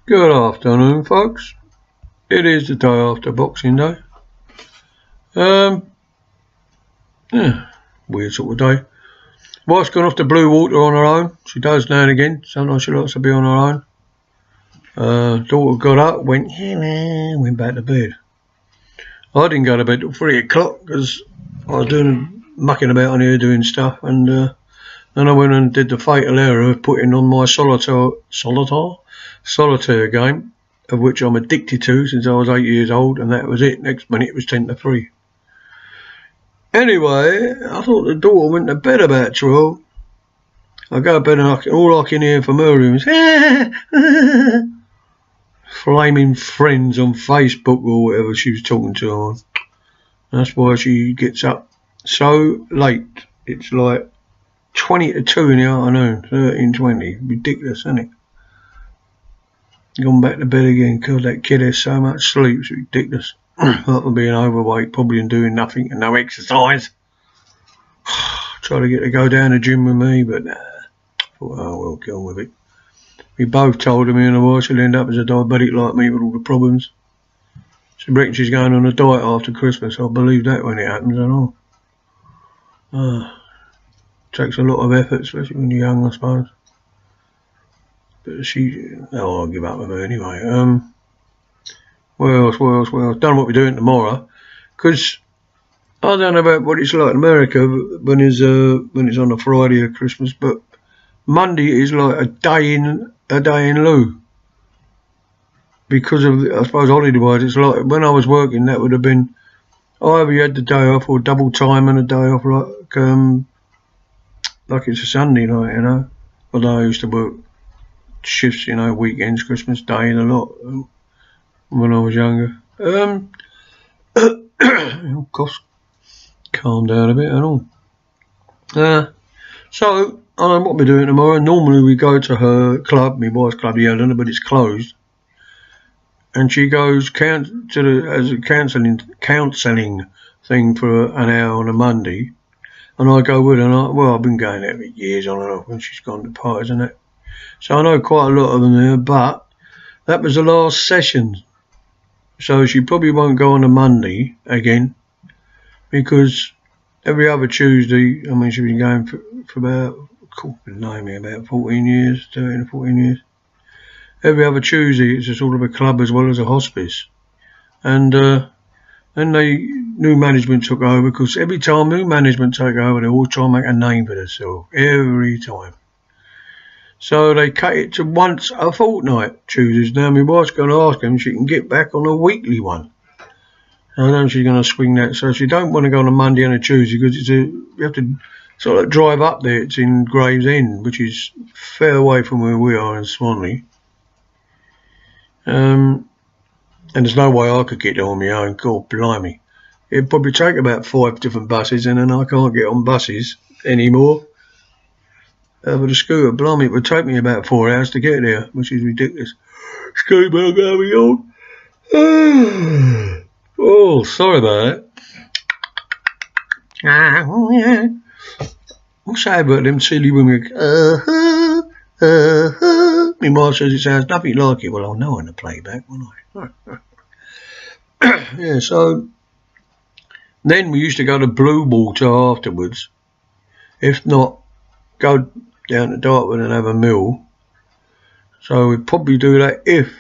Good afternoon, folks. It is the day after Boxing Day. Weird sort of day. Wife's gone off to blue water on her own. She does now and again. Sometimes she likes to be on her own. Daughter got up, went back to bed. I didn't go to bed till 3 o'clock because I was mucking about on here doing stuff, and then I went and did the fatal error of putting on my solitaire game, of which I'm addicted to since I was 8 years old, and that was it. Next minute it was 10 to 3. Anyway, I thought the daughter went to bed about 12. I go to bed and all I can hear from her room is flaming friends on Facebook or whatever she was talking to on. That's why she gets up so late. It's like 20 to 2 in the afternoon, 13:20. Ridiculous, isn't it? Gone back to bed again. God, that kid has so much sleep. It's ridiculous. Apart from being overweight, probably, and doing nothing and no exercise. Try to get her to go down the gym with me, but nah. Thought, oh well, get on with it. We both told her, me and the wife, she'll end up as a diabetic like me with all the problems. She reckons she's going on a diet after Christmas. I'll believe that when it happens, I know. Takes a lot of effort, especially when you're young, I suppose. But I'll give up with her anyway. What else? Don't know what we're doing tomorrow, because I don't know about what it's like in America when it's on a Friday of Christmas, but Monday is like a day in lieu. Because of, I suppose, holiday-wise, it's like when I was working, that would have been either you had the day off or double time and a day off, like it's a Sunday night, you know. Although I used to work shifts, you know, weekends, Christmas Day, and a lot when I was younger. Of course, calm down a bit and all. So I don't know what we're doing tomorrow. Normally we go to her club, my wife's club, the Eleanor, but it's closed. And she goes as a counselling thing for an hour on a Monday, and I go with her. And I've been going there for years on and off when she's gone to parties and that. So I know quite a lot of them there, but that was the last session. So she probably won't go on a Monday again, because every other Tuesday, I mean, she's been going for about 14 years, 13 or 14 years. Every other Tuesday, it's a sort of a club as well as a hospice. And then new management took over, because every time new management take over, they all try and make a name for themselves, every time. So they cut it to once a fortnight, Tuesdays. Now my wife's going to ask them if she can get back on a weekly one. I don't know if she's going to swing that. So she don't want to go on a Monday and a Tuesday, because you have to sort of drive up there. It's in Gravesend, which is fair away from where we are in Swanley. And there's no way I could get there on my own. God blimey. It'd probably take about 5 different buses, and then I can't get on buses anymore. With a scooter, blimey, it would take me about 4 hours to get there, which is ridiculous. Scooter going on. Oh, sorry about that. What's that about them silly women? My mum says it sounds nothing like it. Well, I'll know on the playback, won't I? Yeah, so then we used to go to Blue Water afterwards. If not, go down to Dartwood and have a meal. So we'd probably do that if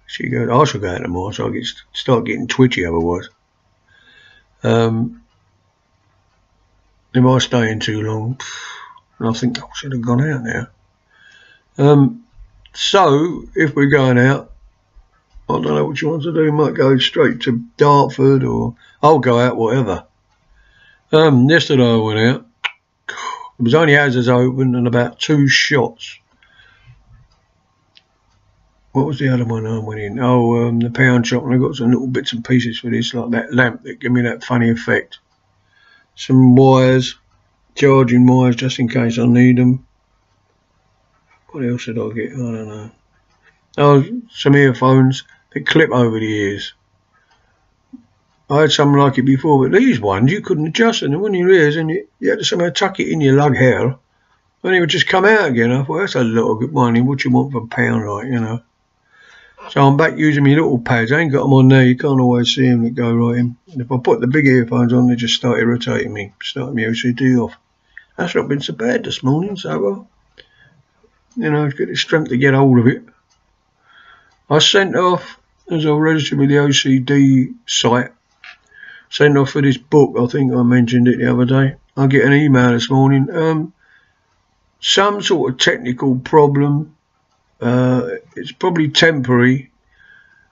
she goes. I shall go out tomorrow, so I start getting twitchy otherwise. If I stay in too long, and I think I should have gone out now. So if we're going out, I don't know what you want to do. We might go straight to Dartford, or I'll go out, whatever. Yesterday I went out. It was only houses open and about 2 shots. What was the other one I went in? Oh, the pound shop, and I got some little bits and pieces for this, like that lamp that give me that funny effect. Some wires, charging wires, just in case I need them. What else did I get? I don't know. Oh, some earphones that clip over the ears. I had something like it before, but these ones you couldn't adjust them in your ears, and you had to somehow tuck it in your lug hair, and it would just come out again. I thought, that's a lot of good money. What you want for a pound, like, you know? So I'm back using my little pads. I ain't got them on there. You can't always see them that go right in. And if I put the big earphones on, they just start irritating me, starting my OCD off. That's not been so bad this morning, so you know, get the strength to get hold of it. I sent off, as I registered with the OCD site, sent off for this book. I think I mentioned it the other day. I get an email this morning. Some sort of technical problem. It's probably temporary.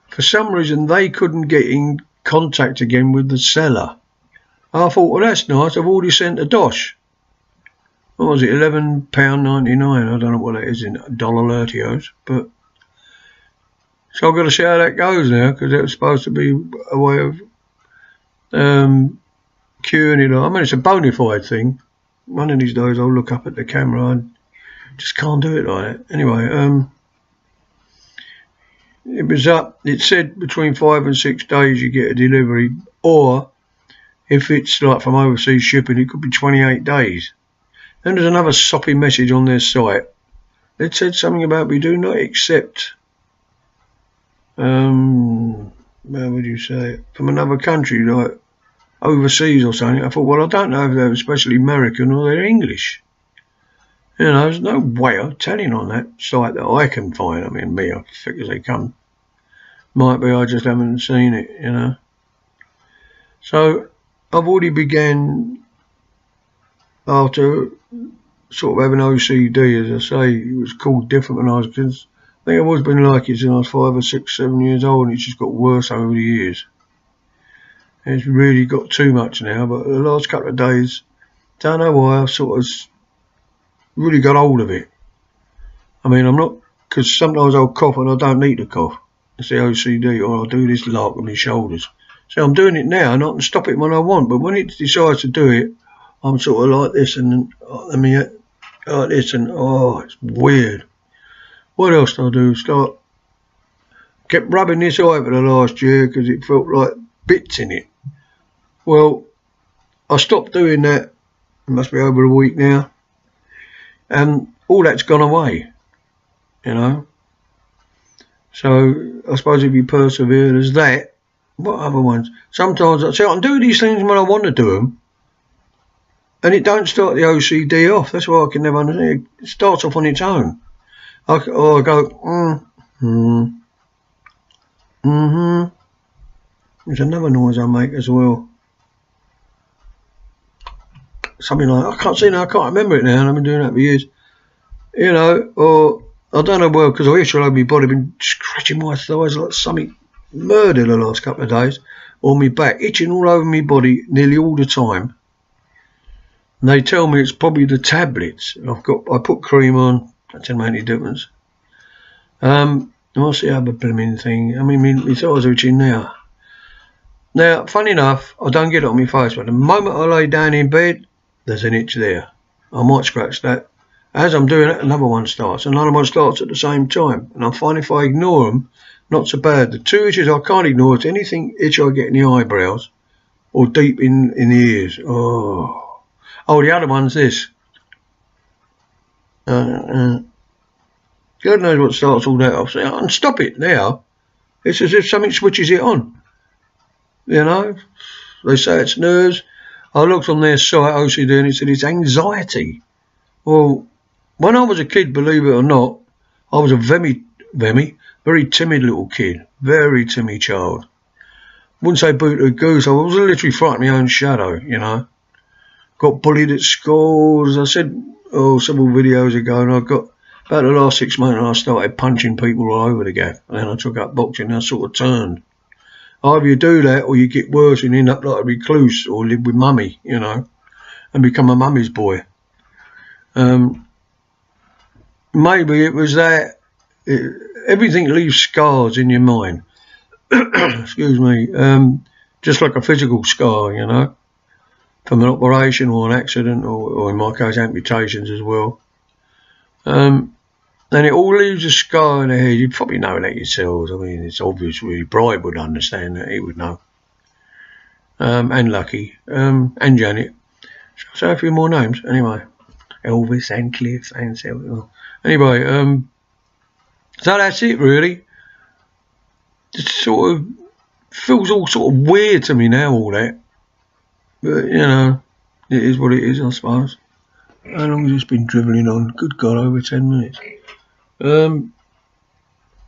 For some reason, they couldn't get in contact again with the seller. I thought, well, that's nice. I've already sent a dosh. What was it? £11.99. I don't know what that is in dollar latios, but so I've got to see how that goes now, because it was supposed to be a way of curing it. I mean, it's a bona fide thing. One of these days I'll look up at the camera. I just can't do it like that. Anyway, it was up. It said between 5 and 6 days you get a delivery, or if it's like from overseas shipping, it could be 28 days. Then there's another soppy message on their site. It said something about we do not accept, how would you say it, from another country, like overseas or something. I thought, well, I don't know if they're especially American or they're English. You know, there's no way of telling on that site that I can find. I mean, me, I think as they come. Might be I just haven't seen it, you know. So I've already began, after sort of having OCD, as I say, it was called different when I was kids. I think I've always been like it since I was 5 or 6, 7 years old, and it's just got worse over the years. It's really got too much now, but the last couple of days, don't know why, I've sort of really got hold of it. I mean, I'm not, because sometimes I'll cough and I don't need to cough. It's the OCD, or I'll do this lark with my shoulders. So I'm doing it now, and I can stop it when I want, but when it decides to do it, I'm sort of like this, and let me like this, and oh, it's weird. What else do I do? Kept rubbing this eye for the last year because it felt like bits in it. Well, I stopped doing that. It must be over a week now, and all that's gone away, you know. So I suppose if you persevere, there's that. What other ones? Sometimes I say I can do these things when I want to do them, and it don't start the OCD off. That's why I can never understand. It starts off on its own. I go, There's another noise I make as well. Something like, I can't see now, I can't remember it now, and I've been doing that for years. You know, or I don't know, well, because I itch all over my body, I've been scratching my thighs like something murder the last couple of days, or my back, itching all over my body nearly all the time. And they tell me it's probably the tablets. I put cream on, that didn't make any difference. What's the other blooming thing? I mean, my thighs are itching now. Now, funny enough, I don't get it on my face, but the moment I lay down in bed, there's an itch there. I might scratch that. As I'm doing it, another one starts. Another one starts at the same time. And I find if I ignore them, not so bad. The two itches I can't ignore, it's anything itch I get in the eyebrows or deep in the ears. Oh, the other one's this. God knows what starts all that off. So I can stop it now. It's as if something switches it on. You know, they say it's nerves. I looked on their site, OCD, and it said it's anxiety. Well, when I was a kid, believe it or not, I was a very timid little kid. Very timid child. Wouldn't say boot or goose. I was literally frightened of my own shadow, you know. Got bullied at school, as I said several videos ago, and I got about the last 6 months and I started punching people all over the gap. And then I took up boxing and I sort of turned. Either you do that or you get worse and end up like a recluse or live with mummy, you know, and become a mummy's boy. Maybe it was that. Everything leaves scars in your mind. Excuse me. Just like a physical scar, you know, from an operation or an accident, or in my case, amputations as well. And it all leaves a scar in the head. You probably know that yourselves. I mean, it's obvious. Really, Brian would understand that. He would know. And Lucky. And Janet. Shall I say a few more names? Anyway. Elvis and Cliff and Sylvia. Anyway, so that's it really. just sort of feels all sort of weird to me now, all that. But, you know, it is what it is, I suppose. How long has this been drivelling on? Good God, over 10 minutes. Yeah,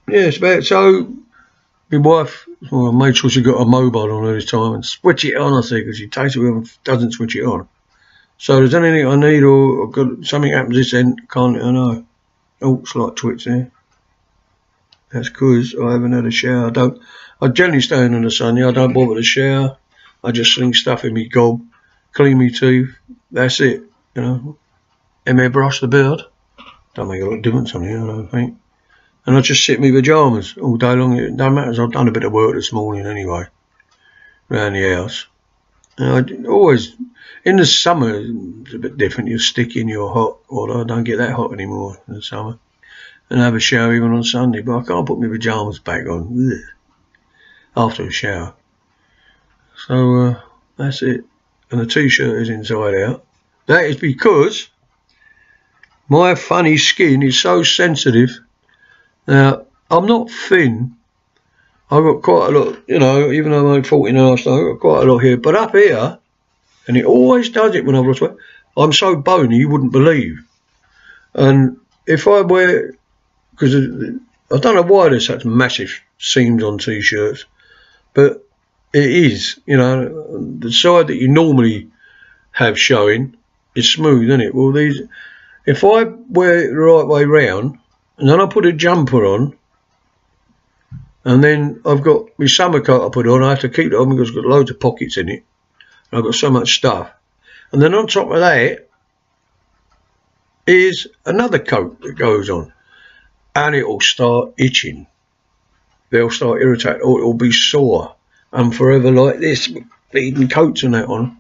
it's about, so my wife, well, made sure she got a mobile on her this time and switch it on, I see, because she takes it and doesn't switch it on. So if there's anything I need or got something happens this end, can't let her know. Oh, slight twitch there. That's because I haven't had a shower. I generally stay in the sun. I don't bother to shower. I just sling stuff in me gob, clean me teeth. That's it. You know. And I brush the beard. Don't make a lot of difference on here, I don't think. And I just sit in my pajamas all day long. It don't matter. I've done a bit of work this morning anyway, around the house. And I always, in the summer, it's a bit different. You're sticky and you're hot. Although I don't get that hot anymore in the summer. And have a shower even on Sunday, but I can't put my pajamas back on after a shower. So that's it. And the t-shirt is inside out. That is because my funny skin is so sensitive. Now, I'm not thin. I've got quite a lot, you know, even though I'm only 49, I've got quite a lot here. But up here, and it always does it when I've lost weight, I'm so bony you wouldn't believe. And if I wear, because I don't know why there's such massive seams on t-shirts, but it is, you know, the side that you normally have showing is smooth, isn't it? Well, these, if I wear it the right way round, and then I put a jumper on, and then I've got my summer coat I put on, I have to keep it on because it's got loads of pockets in it, and I've got so much stuff. And then on top of that is another coat that goes on, and it'll start itching. They'll start irritating, or it'll be sore, and forever like this, bleeding coats and that on.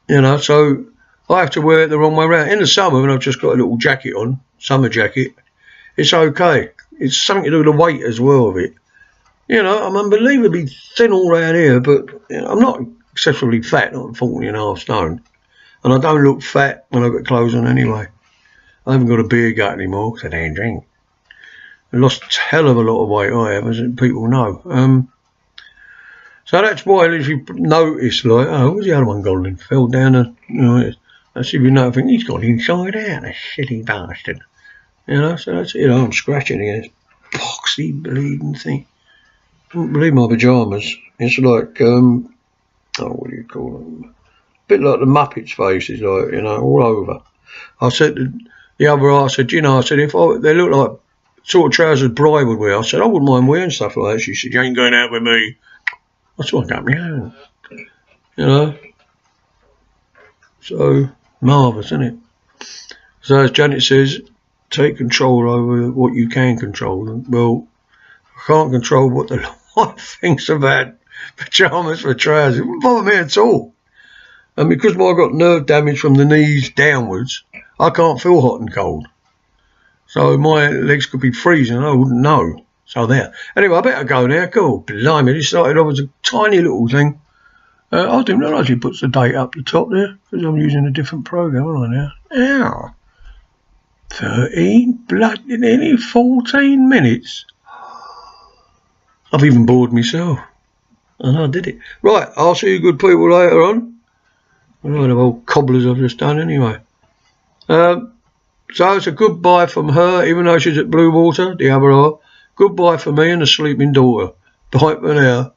You know, so I have to wear it the wrong way around. In the summer, when I've just got a little jacket on, summer jacket, it's okay. It's something to do with the weight as well of it. You know, I'm unbelievably thin all round here, but you know, I'm not excessively fat, not 40.5 stone. And I don't look fat when I've got clothes on anyway. I haven't got a beer gut anymore because I don't drink. I lost a hell of a lot of weight, I have, as people know. So that's why if you notice, like, oh, where's the other one gone and fell down, and, you know, that's if you know, think he's gone inside out, a shitty bastard. You know, so that's, you know, I'm scratching against boxy bleeding thing. I don't believe my pajamas. It's like, oh, what do you call them? A bit like the Muppets faces, like, you know, all over. I said to the other, I said, you know, I said, if they look like sort of trousers Bri would wear, I said, I wouldn't mind wearing stuff like that. She said, you ain't going out with me. That's what I got me own. You know. So, marvellous, isn't it? So as Janet says, take control over what you can control. Well, I can't control what the wife thinks about pyjamas for trousers. It wouldn't bother me at all. And because I've got nerve damage from the knees downwards, I can't feel hot and cold. So my legs could be freezing and I wouldn't know. So there. Anyway, I better go now. God, blimey, this started off as a tiny little thing. I didn't realise he puts the date up the top there because I'm using a different program, aren't I now? Ow. 13, bloody nearly 14 minutes. I've even bored myself. And I did it. Right, I'll see you good people later on. I know the old cobblers I've just done anyway. So it's a goodbye from her, even though she's at Blue Water, the other half. Goodbye for me and the sleeping daughter. Bye for now.